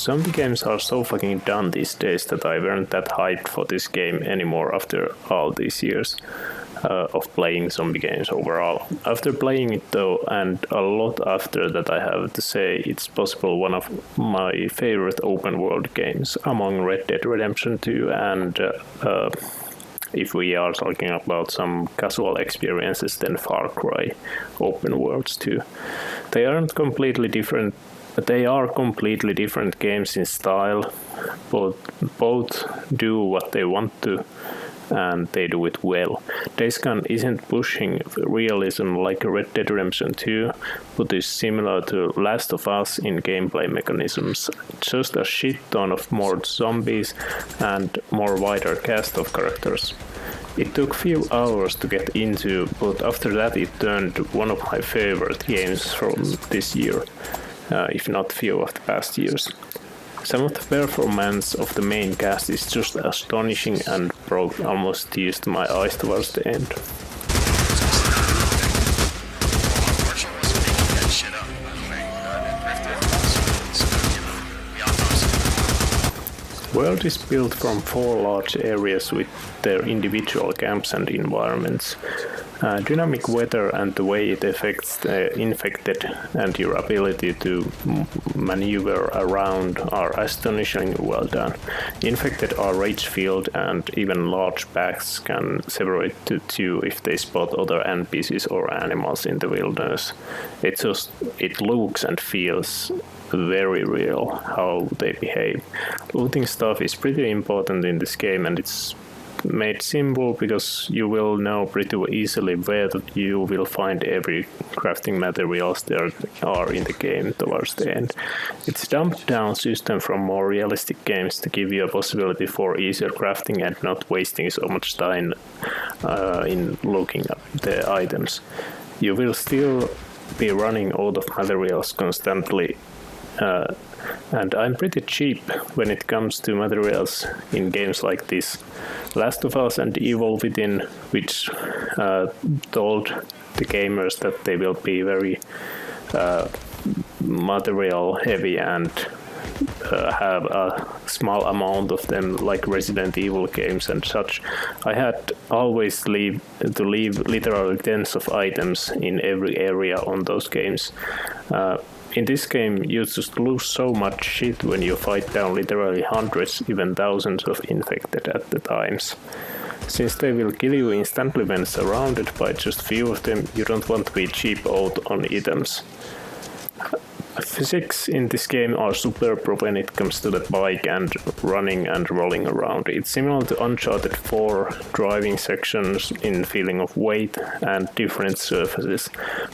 Zombie games are so fucking done these days that I weren't that hyped for this game anymore after all these years of playing zombie games overall. After playing it though, and a lot after that, I have to say it's possible one of my favorite open world games among Red Dead Redemption 2 and if we are talking about some casual experiences, then Far Cry open worlds too. They are completely different games in style, but both do what they want to, and they do it well. Days Gone isn't pushing realism like Red Dead Redemption 2, but is similar to Last of Us in gameplay mechanisms. Just a shit ton of more zombies and more wider cast of characters. It took few hours to get into, but after that it turned one of my favorite games from this year, if not few of the past years. Some of the performance of the main cast is just astonishing and almost teased my eyes towards the end. World is built from 4 large areas with their individual camps and environments. Dynamic weather and the way it affects the infected and your ability to maneuver around are astonishingly well done. Infected are rage-filled and even large packs can separate to 2 if they spot other NPCs or animals in the wilderness. It looks and feels very real how they behave. Looting stuff is pretty important in this game, and it's made simple because you will know pretty easily where you will find every crafting materials there are in the game towards the end. It's a dumbed down system from more realistic games to give you a possibility for easier crafting and not wasting so much time in looking up the items. You will still be running out of materials constantly, and I'm pretty cheap when it comes to materials in games like this. Last of Us and Evil Within, which told the gamers that they will be very material heavy and have a small amount of them, like Resident Evil games and such. I had always to leave literally tens of items in every area on those games. In this game, you just lose so much shit when you fight down literally hundreds, even thousands of infected at the times. Since they will kill you instantly when surrounded by just few of them, you don't want to be cheap out on items. Physics in this game are superb when it comes to the bike and running and rolling around. It's similar to Uncharted 4 driving sections in feeling of weight and different surfaces,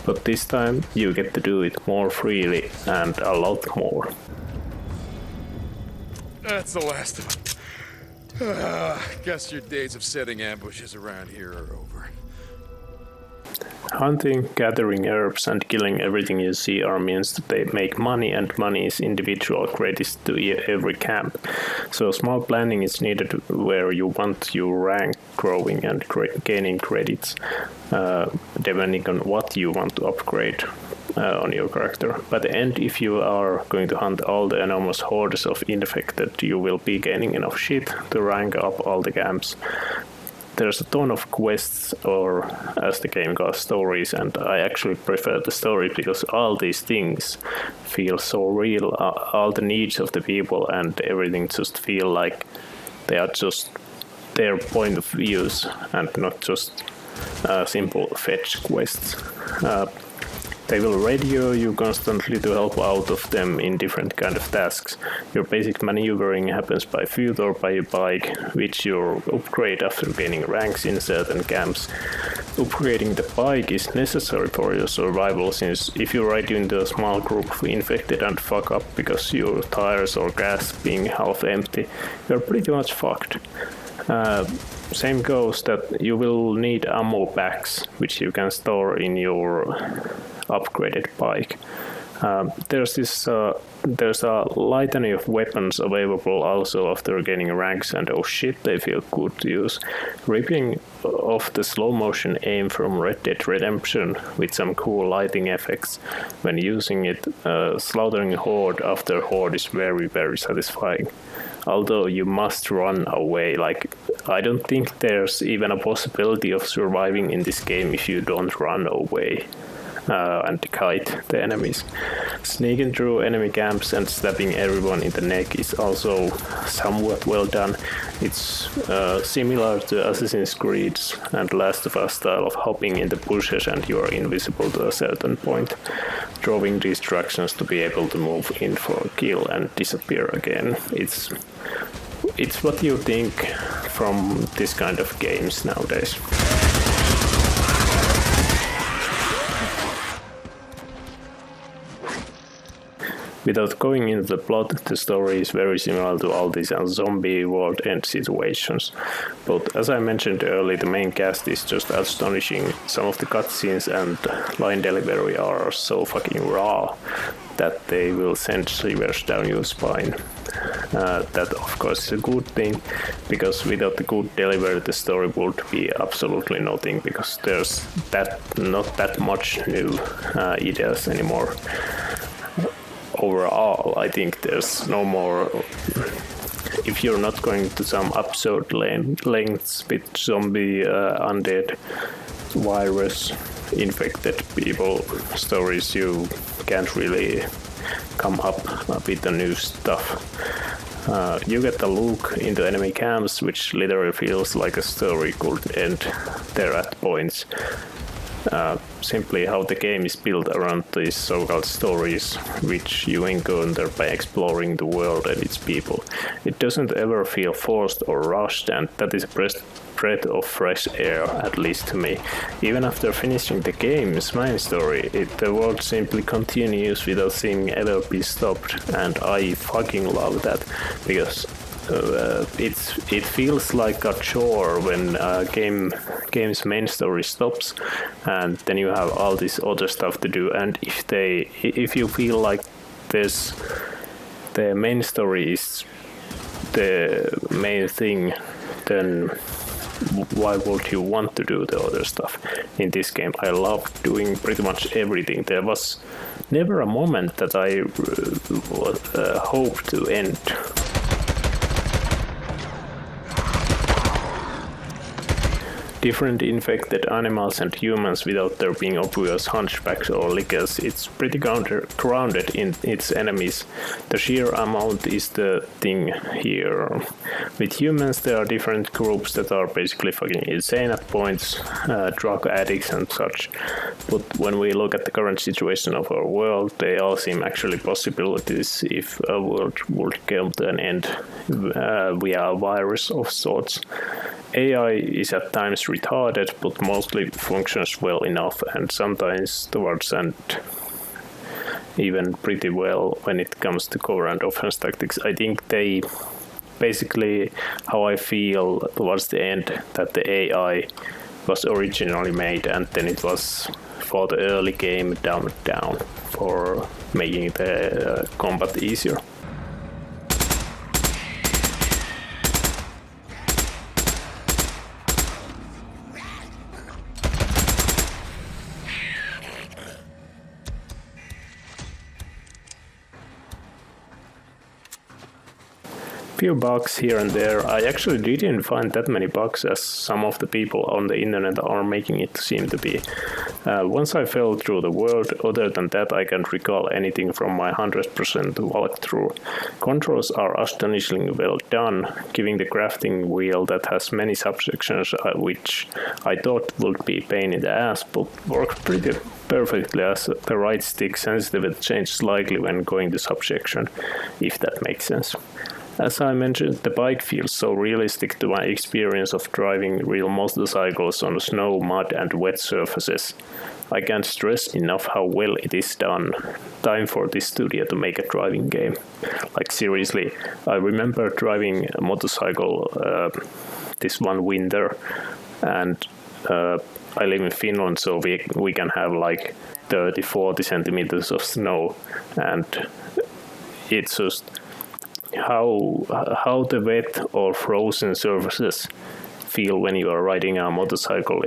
but this time you get to do it more freely and a lot more. That's the last of them. Guess your days of setting ambushes around here are over. Hunting, gathering herbs, and killing everything you see are means that they make money, and money is individual credits to every camp. So small planning is needed where you want your rank growing and gaining credits, depending on what you want to upgrade on your character. By the end, if you are going to hunt all the enormous hordes of infected, you will be gaining enough shit to rank up all the camps. There's a ton of quests, or as the game calls, stories, and I actually prefer the story because all these things feel so real. All the needs of the people and everything just feel like they are just their point of views and not just simple fetch quests. They will radio you constantly to help out of them in different kind of tasks. Your basic maneuvering happens by foot or by a bike, which you upgrade after gaining ranks in certain camps. Upgrading the bike is necessary for your survival, since if you ride into a small group of infected and fuck up because your tires or gas being half empty, you're pretty much fucked. Same goes that you will need ammo packs, which you can store in your upgraded bike. There's a litany of weapons available also after gaining ranks, and oh shit, they feel good to use. Ripping off the slow motion aim from Red Dead Redemption with some cool lighting effects when using it, slaughtering horde after horde is very, very satisfying. Although you must run away, like, I don't think there's even a possibility of surviving in this game if you don't run away. And kite the enemies. Sneaking through enemy camps and stabbing everyone in the neck is also somewhat well done. It's similar to Assassin's Creed's and Last of Us style of hopping in the bushes and you are invisible to a certain point, drawing distractions to be able to move in for a kill and disappear again. It's what you think from this kind of games nowadays. Without going into the plot, the story is very similar to all these zombie world end situations. But as I mentioned earlier, the main cast is just astonishing. Some of the cutscenes and line delivery are so fucking raw that they will send shivers down your spine. That of course is a good thing, because without the good delivery the story would be absolutely nothing, because there's not that much new ideas anymore. Overall, I think there's no more. If you're not going to some absurd lengths with zombie, undead, virus, infected people stories, you can't really come up with the new stuff. You get a look into enemy camps, which literally feels like a story could end there at points. Simply how the game is built around these so-called stories, which you encounter by exploring the world and its people. It doesn't ever feel forced or rushed, and that is a breath of fresh air, at least to me. Even after finishing the game's main story, the world simply continues without seeming ever be stopped, and I fucking love that, because it feels like a chore when game's main story stops, and then you have all this other stuff to do. And if you feel like the main story is the main thing, then why would you want to do the other stuff? In this game, I love doing pretty much everything. There was never a moment that I hoped to end. Different infected animals and humans without there being obvious hunchbacks or lickers. It's pretty grounded in its enemies. The sheer amount is the thing here. With humans, there are different groups that are basically fucking insane at points, drug addicts and such. But when we look at the current situation of our world, they all seem actually possibilities if a world would come to an end via a virus of sorts. AI is at times retarded, but mostly functions well enough, and sometimes towards and even pretty well when it comes to cover and offense tactics. I think they basically how I feel towards the end, that the AI was originally made and then it was for the early game dumbed down for making the combat easier. Few bugs here and there. I actually didn't find that many bugs as some of the people on the internet are making it seem to be. Once I fell through the world, other than that I can't recall anything from my 100% walkthrough. Controls are astonishingly well done, giving the crafting wheel that has many subsections which I thought would be a pain in the ass, but works pretty perfectly as the right stick sensitivity changed slightly when going to subsection, if that makes sense. As I mentioned, the bike feels so realistic to my experience of driving real motorcycles on snow, mud and wet surfaces. I can't stress enough how well it is done. Time for this studio to make a driving game. Like seriously, I remember driving a motorcycle this one winter, and I live in Finland, so we can have like 30-40 centimeters of snow, and it's just how the wet or frozen surfaces feel when you are riding a motorcycle.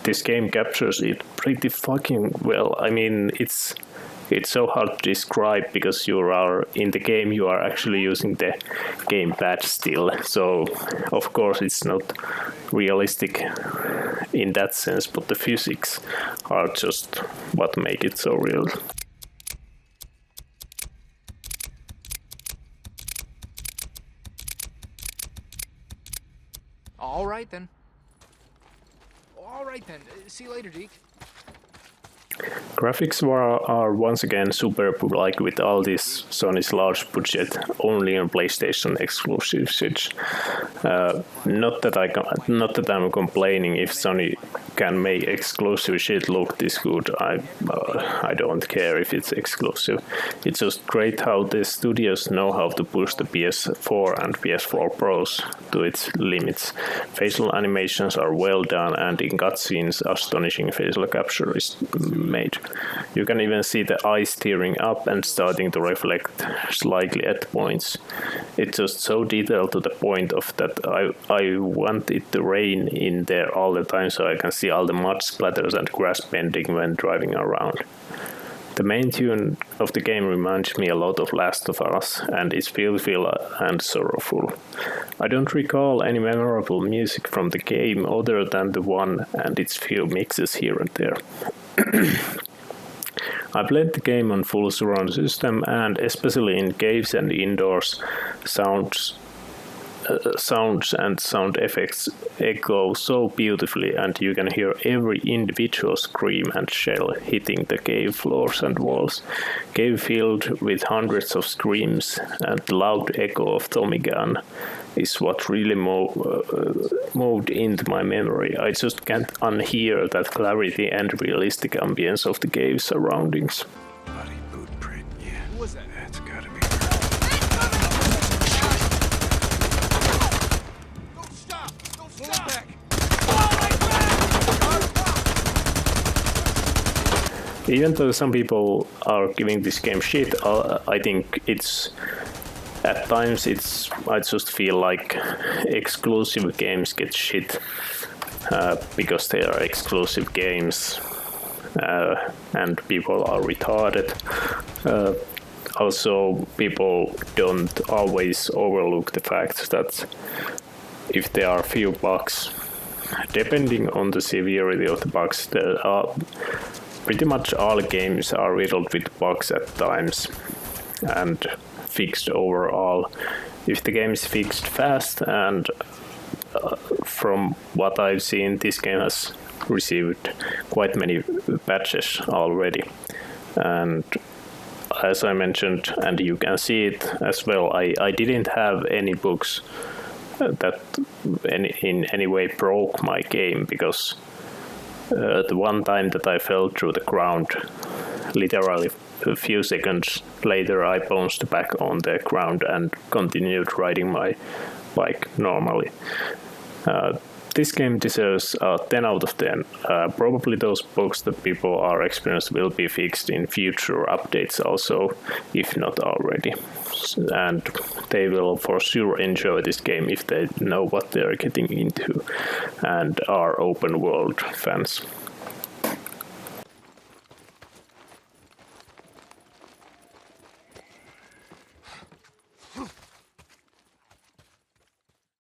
This game captures it pretty fucking well. I mean, it's so hard to describe because you are in the game, you are actually using the gamepad still. So of course it's not realistic in that sense, but the physics are just what make it so real. All right then. See you later, Deke. Graphics are once again superb, like with all this Sony's large budget, only on PlayStation exclusives. Not that I'm complaining if Sony can make exclusive shit look this good. I don't care if it's exclusive. It's just great how the studios know how to push the PS4 and PS4 Pros to its limits. Facial animations are well done, and in cutscenes, astonishing facial capture is made. You can even see the eyes tearing up and starting to reflect slightly at points. It's just so detailed to the point of that I want it to rain in there all the time so I can see all the mud splatters and grass bending when driving around. The main tune of the game reminds me a lot of Last of Us, and it's fearful and sorrowful. I don't recall any memorable music from the game other than the one and its few mixes here and there. I played the game on full surround system, and especially in caves and indoors, sounds and sound effects echo so beautifully, and you can hear every individual scream and shell hitting the cave floors and walls. Cave filled with hundreds of screams and the loud echo of Tommy gun is what really moved into my memory. I just can't unhear that clarity and realistic ambience of the cave surroundings. Bloody boot print, yeah. Who was that? That's gotta be. Don't stop! Pull it back! Even though some people are giving this game shit, I think it's at times I just feel like exclusive games get shit because they are exclusive games and people are retarded. Also, people don't always overlook the fact that if there are few bugs, depending on the severity of the bugs, there are pretty much all games are riddled with bugs at times and fixed overall. If the game is fixed fast, and from what I've seen, this game has received quite many patches already. And as I mentioned, and you can see it as well, I didn't have any bugs that in any way broke my game, because the one time that I fell through the ground, literally a few seconds later I bounced back on the ground and continued riding my bike normally. This game deserves a 10 out of 10. Probably those bugs that people are experiencing will be fixed in future updates also, if not already. And they will for sure enjoy this game if they know what they're getting into and are open world fans.